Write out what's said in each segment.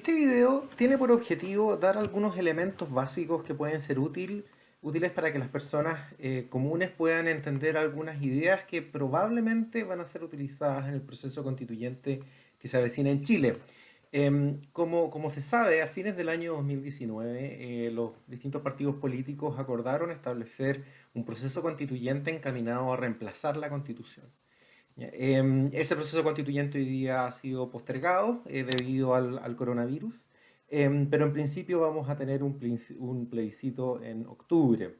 Este video tiene por objetivo dar algunos elementos básicos que pueden ser útiles para que las personas comunes puedan entender algunas ideas que probablemente van a ser utilizadas en el proceso constituyente que se avecina en Chile. Como se sabe, a fines del año 2019, los distintos partidos políticos acordaron establecer un proceso constituyente encaminado a reemplazar la Constitución. Ese proceso constituyente hoy día ha sido postergado debido al coronavirus, pero en principio vamos a tener un plebiscito en octubre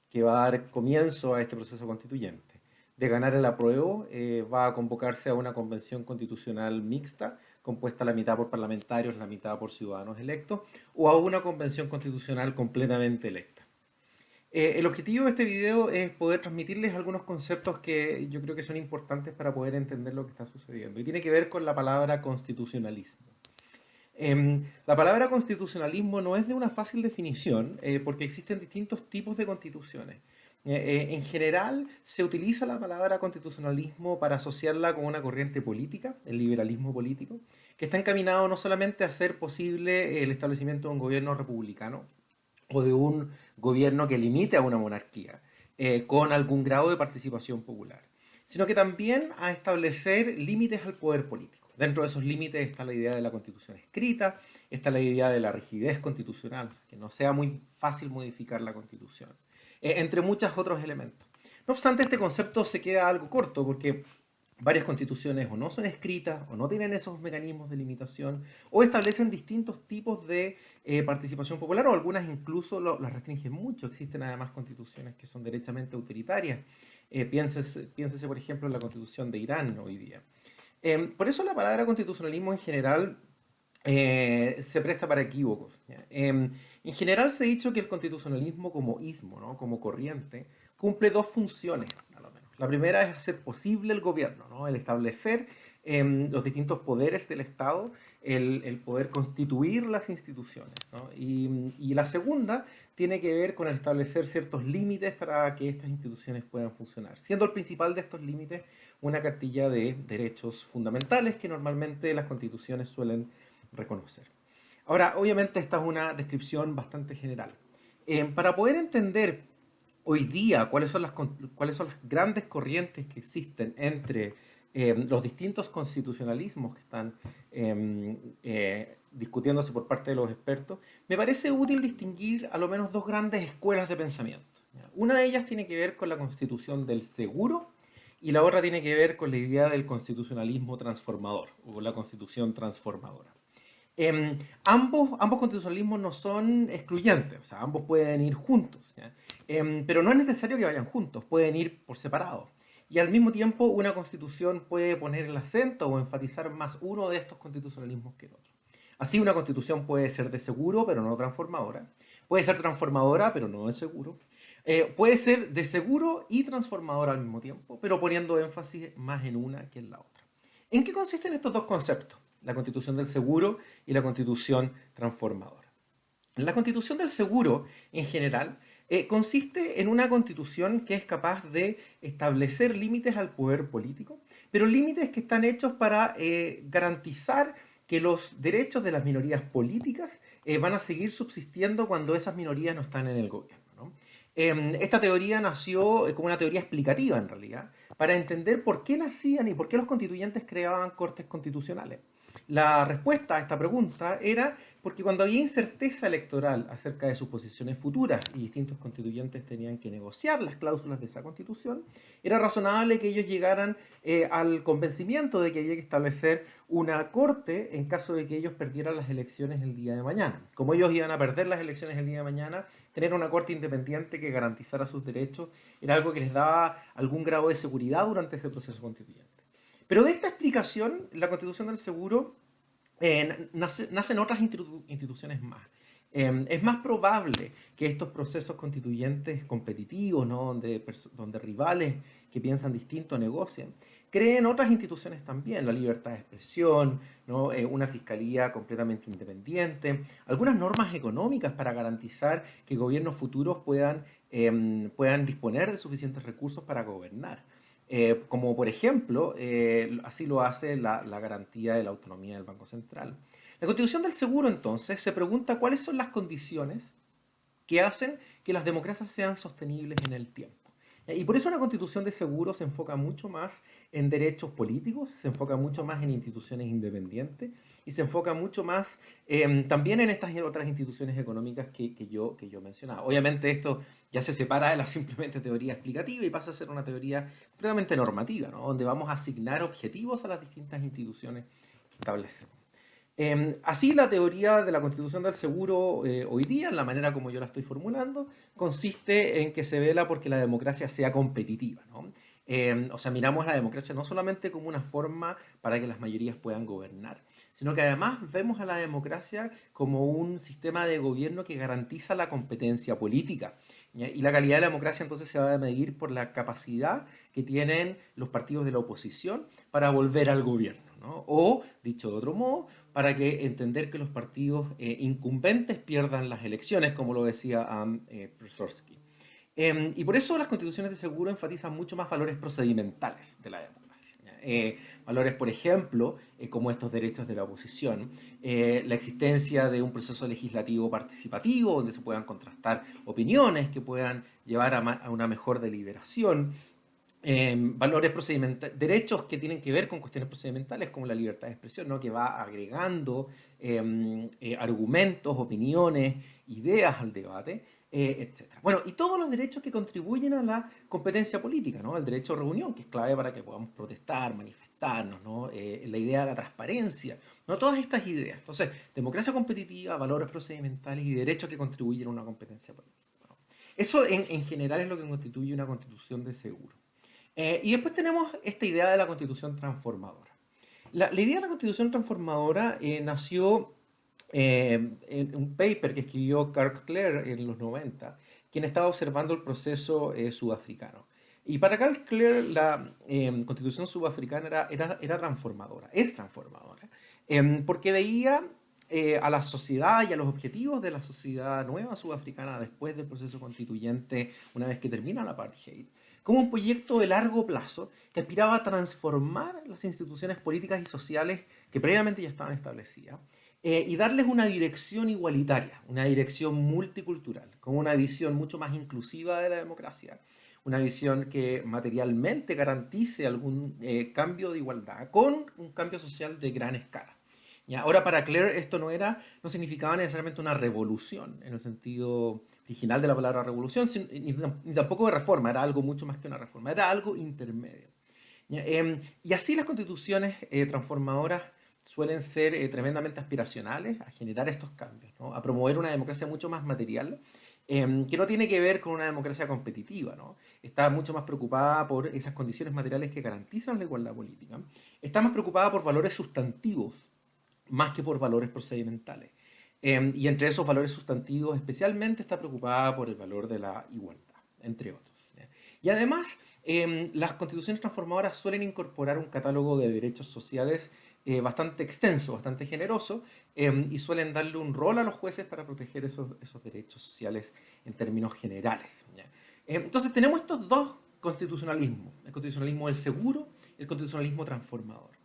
que va a dar comienzo a este proceso constituyente. De ganar el apruebo, va a convocarse a una convención constitucional mixta, compuesta la mitad por parlamentarios, la mitad por ciudadanos electos, o a una convención constitucional completamente electa. El objetivo de este video es poder transmitirles algunos conceptos que yo creo que son importantes para poder entender lo que está sucediendo. Y tiene que ver con la palabra constitucionalismo. La palabra constitucionalismo no es de una fácil definición, porque existen distintos tipos de constituciones. En general, se utiliza la palabra constitucionalismo para asociarla con una corriente política, el liberalismo político, que está encaminado no solamente a hacer posible el establecimiento de un gobierno republicano, o de un gobierno que limite a una monarquía, con algún grado de participación popular, sino que también a establecer límites al poder político. Dentro de esos límites está la idea de la constitución escrita, está la idea de la rigidez constitucional, o sea, que no sea muy fácil modificar la constitución, entre muchos otros elementos. No obstante, este concepto se queda algo corto porque varias constituciones o no son escritas o no tienen esos mecanismos de limitación o establecen distintos tipos de participación popular o algunas incluso las restringen mucho. Existen además constituciones que son derechamente autoritarias. Piénsese, por ejemplo, en la constitución de Irán hoy día. Por eso la palabra constitucionalismo en general se presta para equívocos. En general se ha dicho que el constitucionalismo como ismo, ¿no? Como corriente, cumple dos funciones, a lo menos. La primera es hacer posible el gobierno, ¿no? El establecer los distintos poderes del Estado, el poder constituir las instituciones, ¿no? Y la segunda tiene que ver con el establecer ciertos límites para que estas instituciones puedan funcionar, siendo el principal de estos límites una cartilla de derechos fundamentales que normalmente las constituciones suelen reconocer. Ahora, obviamente esta es una descripción bastante general. Para poder entender hoy día cuáles son las grandes corrientes que existen entre los distintos constitucionalismos que están discutiéndose por parte de los expertos, me parece útil distinguir a lo menos dos grandes escuelas de pensamiento. Una de ellas tiene que ver con la constitución del seguro y la otra tiene que ver con la idea del constitucionalismo transformador o la constitución transformadora. Ambos constitucionalismos no son excluyentes, o sea, ambos pueden ir juntos, pero no es necesario que vayan juntos, pueden ir por separado. Y al mismo tiempo una constitución puede poner el acento o enfatizar más uno de estos constitucionalismos que el otro. Así una constitución puede ser de seguro pero no transformadora, puede ser transformadora pero no de seguro, puede ser de seguro y transformadora al mismo tiempo, pero poniendo énfasis más en una que en la otra. ¿En qué consisten estos dos conceptos? La constitución del seguro y la constitución transformadora. La constitución del seguro, en general, consiste en una constitución que es capaz de establecer límites al poder político, pero límites que están hechos para garantizar que los derechos de las minorías políticas van a seguir subsistiendo cuando esas minorías no están en el gobierno, ¿no? Esta teoría nació como una teoría explicativa, en realidad, para entender por qué nacían y por qué los constituyentes creaban cortes constitucionales. La respuesta a esta pregunta era porque cuando había incerteza electoral acerca de sus posiciones futuras y distintos constituyentes tenían que negociar las cláusulas de esa constitución, era razonable que ellos llegaran al convencimiento de que había que establecer una corte en caso de que ellos perdieran las elecciones el día de mañana. Como ellos iban a perder las elecciones el día de mañana, tener una corte independiente que garantizara sus derechos era algo que les daba algún grado de seguridad durante ese proceso constituyente. Pero de esta explicación, la constitución del seguro nacen otras instituciones más. Es más probable que estos procesos constituyentes competitivos, ¿no? donde rivales que piensan distinto negocien, creen otras instituciones también, la libertad de expresión, ¿no? Una fiscalía completamente independiente, algunas normas económicas para garantizar que gobiernos futuros puedan disponer de suficientes recursos para gobernar. Como por ejemplo, así lo hace la garantía de la autonomía del Banco Central. La Constitución del Seguro, entonces, se pregunta cuáles son las condiciones que hacen que las democracias sean sostenibles en el tiempo. Y por eso una constitución de seguro se enfoca mucho más en derechos políticos, se enfoca mucho más en instituciones independientes y se enfoca mucho más también en estas y otras instituciones económicas que yo mencionaba. Obviamente esto ya se separa de la simplemente teoría explicativa y pasa a ser una teoría completamente normativa, ¿no? Donde vamos a asignar objetivos a las distintas instituciones que establecemos. Así, la teoría de la constitución del seguro hoy día, en la manera como yo la estoy formulando, consiste en que se vela porque la democracia sea competitiva, ¿no? O sea, miramos la democracia no solamente como una forma para que las mayorías puedan gobernar, sino que además vemos a la democracia como un sistema de gobierno que garantiza la competencia política. ¿Ya? Y la calidad de la democracia entonces se va a medir por la capacidad que tienen los partidos de la oposición para volver al gobierno, ¿no? O, dicho de otro modo, para que entender que los partidos incumbentes pierdan las elecciones, como lo decía Przorsky. Y por eso las constituciones de seguro enfatizan mucho más valores procedimentales de la democracia. Valores, por ejemplo, como estos derechos de la oposición, la existencia de un proceso legislativo participativo donde se puedan contrastar opiniones que puedan llevar a una mejor deliberación, valores procedimentales, derechos que tienen que ver con cuestiones procedimentales como la libertad de expresión, ¿no? Que va agregando argumentos, opiniones, ideas al debate, etc. Bueno, y todos los derechos que contribuyen a la competencia política, ¿no? El derecho a reunión, que es clave para que podamos protestar, manifestarnos, ¿no? La idea de la transparencia, ¿no? Todas estas ideas. Entonces, democracia competitiva, valores procedimentales y derechos que contribuyen a una competencia política, ¿no? Eso en general es lo que constituye una constitución de seguro. Y después tenemos esta idea de la constitución transformadora. La idea de la constitución transformadora nació en un paper que escribió Karl Clare en los 90, quien estaba observando el proceso sudafricano. Y para Karl Clare la constitución sudafricana era transformadora, es transformadora, porque veía a la sociedad y a los objetivos de la sociedad nueva sudafricana después del proceso constituyente, una vez que termina la apartheid, como un proyecto de largo plazo que aspiraba a transformar las instituciones políticas y sociales que previamente ya estaban establecidas y darles una dirección igualitaria, una dirección multicultural, con una visión mucho más inclusiva de la democracia, una visión que materialmente garantice algún cambio de igualdad, con un cambio social de gran escala. Y ahora para Clare esto no significaba necesariamente una revolución en el sentido original de la palabra revolución, ni tampoco de reforma, era algo mucho más que una reforma, era algo intermedio. Y así las constituciones transformadoras suelen ser tremendamente aspiracionales a generar estos cambios, ¿no? A promover una democracia mucho más material, que no tiene que ver con una democracia competitiva, ¿no? Está mucho más preocupada por esas condiciones materiales que garantizan la igualdad política. Está más preocupada por valores sustantivos más que por valores procedimentales. Y entre esos valores sustantivos especialmente está preocupada por el valor de la igualdad, entre otros. ¿Ya? Y además, las constituciones transformadoras suelen incorporar un catálogo de derechos sociales bastante extenso, bastante generoso, y suelen darle un rol a los jueces para proteger esos derechos sociales en términos generales. ¿Ya? Entonces tenemos estos dos constitucionalismos, el constitucionalismo del seguro y el constitucionalismo transformador.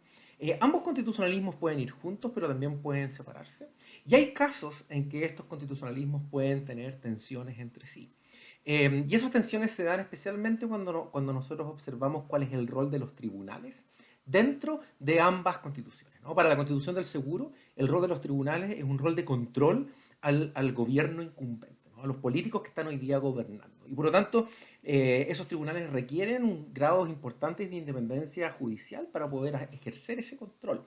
Ambos constitucionalismos pueden ir juntos, pero también pueden separarse. Y hay casos en que estos constitucionalismos pueden tener tensiones entre sí. Y esas tensiones se dan especialmente cuando nosotros observamos cuál es el rol de los tribunales dentro de ambas constituciones, ¿no? Para la constitución del seguro, el rol de los tribunales es un rol de control al gobierno incumbente, ¿no? A los políticos que están hoy día gobernando. Y por lo tanto, esos tribunales requieren grados importantes de independencia judicial para poder ejercer ese control.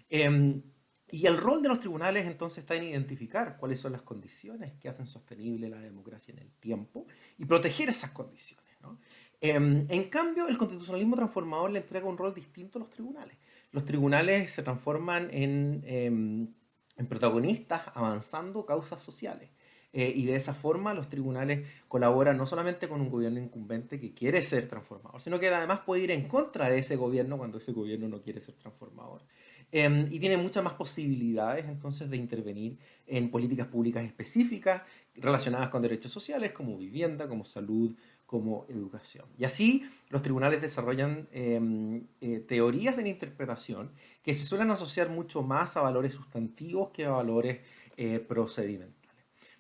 Eh, y el rol de los tribunales entonces está en identificar cuáles son las condiciones que hacen sostenible la democracia en el tiempo y proteger esas condiciones, ¿no? En cambio, el constitucionalismo transformador le entrega un rol distinto a los tribunales. Los tribunales se transforman en protagonistas avanzando causas sociales. Y de esa forma los tribunales colaboran no solamente con un gobierno incumbente que quiere ser transformador, sino que además puede ir en contra de ese gobierno cuando ese gobierno no quiere ser transformador. Y tiene muchas más posibilidades entonces de intervenir en políticas públicas específicas relacionadas con derechos sociales como vivienda, como salud, como educación. Y así los tribunales desarrollan teorías de la interpretación que se suelen asociar mucho más a valores sustantivos que a valores procedimentales.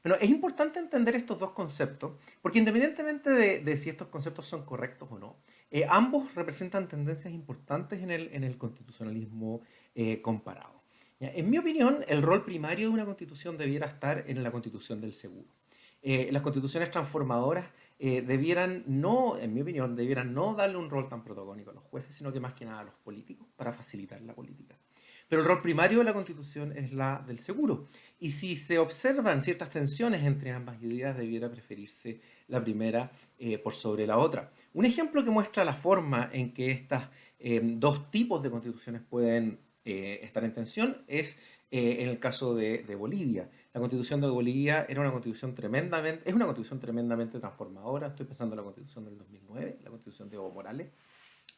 Bueno, es importante entender estos dos conceptos, porque independientemente de si estos conceptos son correctos o no, ambos representan tendencias importantes en el constitucionalismo comparado. Ya, en mi opinión, el rol primario de una constitución debiera estar en la constitución del seguro. Las constituciones transformadoras debieran no, en mi opinión, debieran no darle un rol tan protagónico a los jueces, sino que más que nada a los políticos, para facilitar la política. Pero el rol primario de la Constitución es la del seguro. Y si se observan ciertas tensiones entre ambas ideas, debiera preferirse la primera por sobre la otra. Un ejemplo que muestra la forma en que estos dos tipos de constituciones pueden estar en tensión es en el caso de Bolivia. La constitución de Bolivia era una constitución tremendamente, es una constitución tremendamente transformadora. Estoy pensando en la constitución del 2009, la constitución de Evo Morales.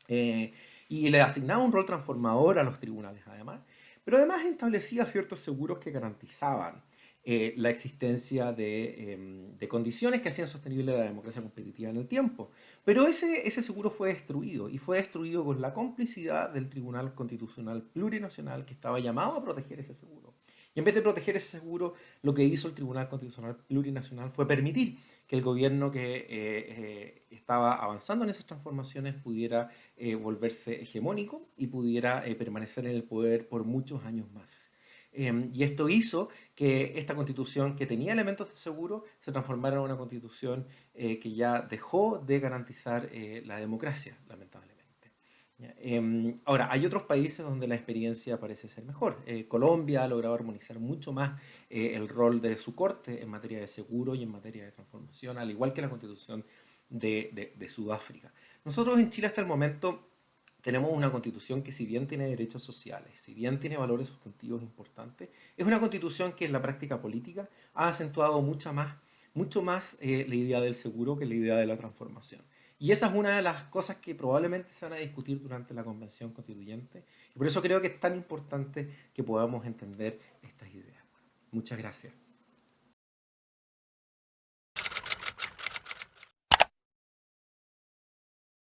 Eh, y le asignaba un rol transformador a los tribunales, además, pero además establecía ciertos seguros que garantizaban la existencia de condiciones que hacían sostenible la democracia competitiva en el tiempo. Pero ese seguro fue destruido, y fue destruido con la complicidad del Tribunal Constitucional Plurinacional, que estaba llamado a proteger ese seguro. Y en vez de proteger ese seguro, lo que hizo el Tribunal Constitucional Plurinacional fue permitir que el gobierno que estaba avanzando en esas transformaciones pudiera volverse hegemónico y pudiera permanecer en el poder por muchos años más. Y esto hizo que esta constitución, que tenía elementos de seguro, se transformara en una constitución que ya dejó de garantizar la democracia, lamentablemente. Ahora, hay otros países donde la experiencia parece ser mejor. Colombia ha logrado armonizar mucho más el rol de su corte en materia de seguro y en materia de transformación, al igual que la constitución de Sudáfrica. Nosotros en Chile hasta el momento tenemos una constitución que, si bien tiene derechos sociales, si bien tiene valores sustantivos importantes, es una constitución que en la práctica política ha acentuado mucho más la idea del seguro que la idea de la transformación. Y esa es una de las cosas que probablemente se van a discutir durante la convención constituyente. Y por eso creo que es tan importante que podamos entender estas ideas. Muchas gracias.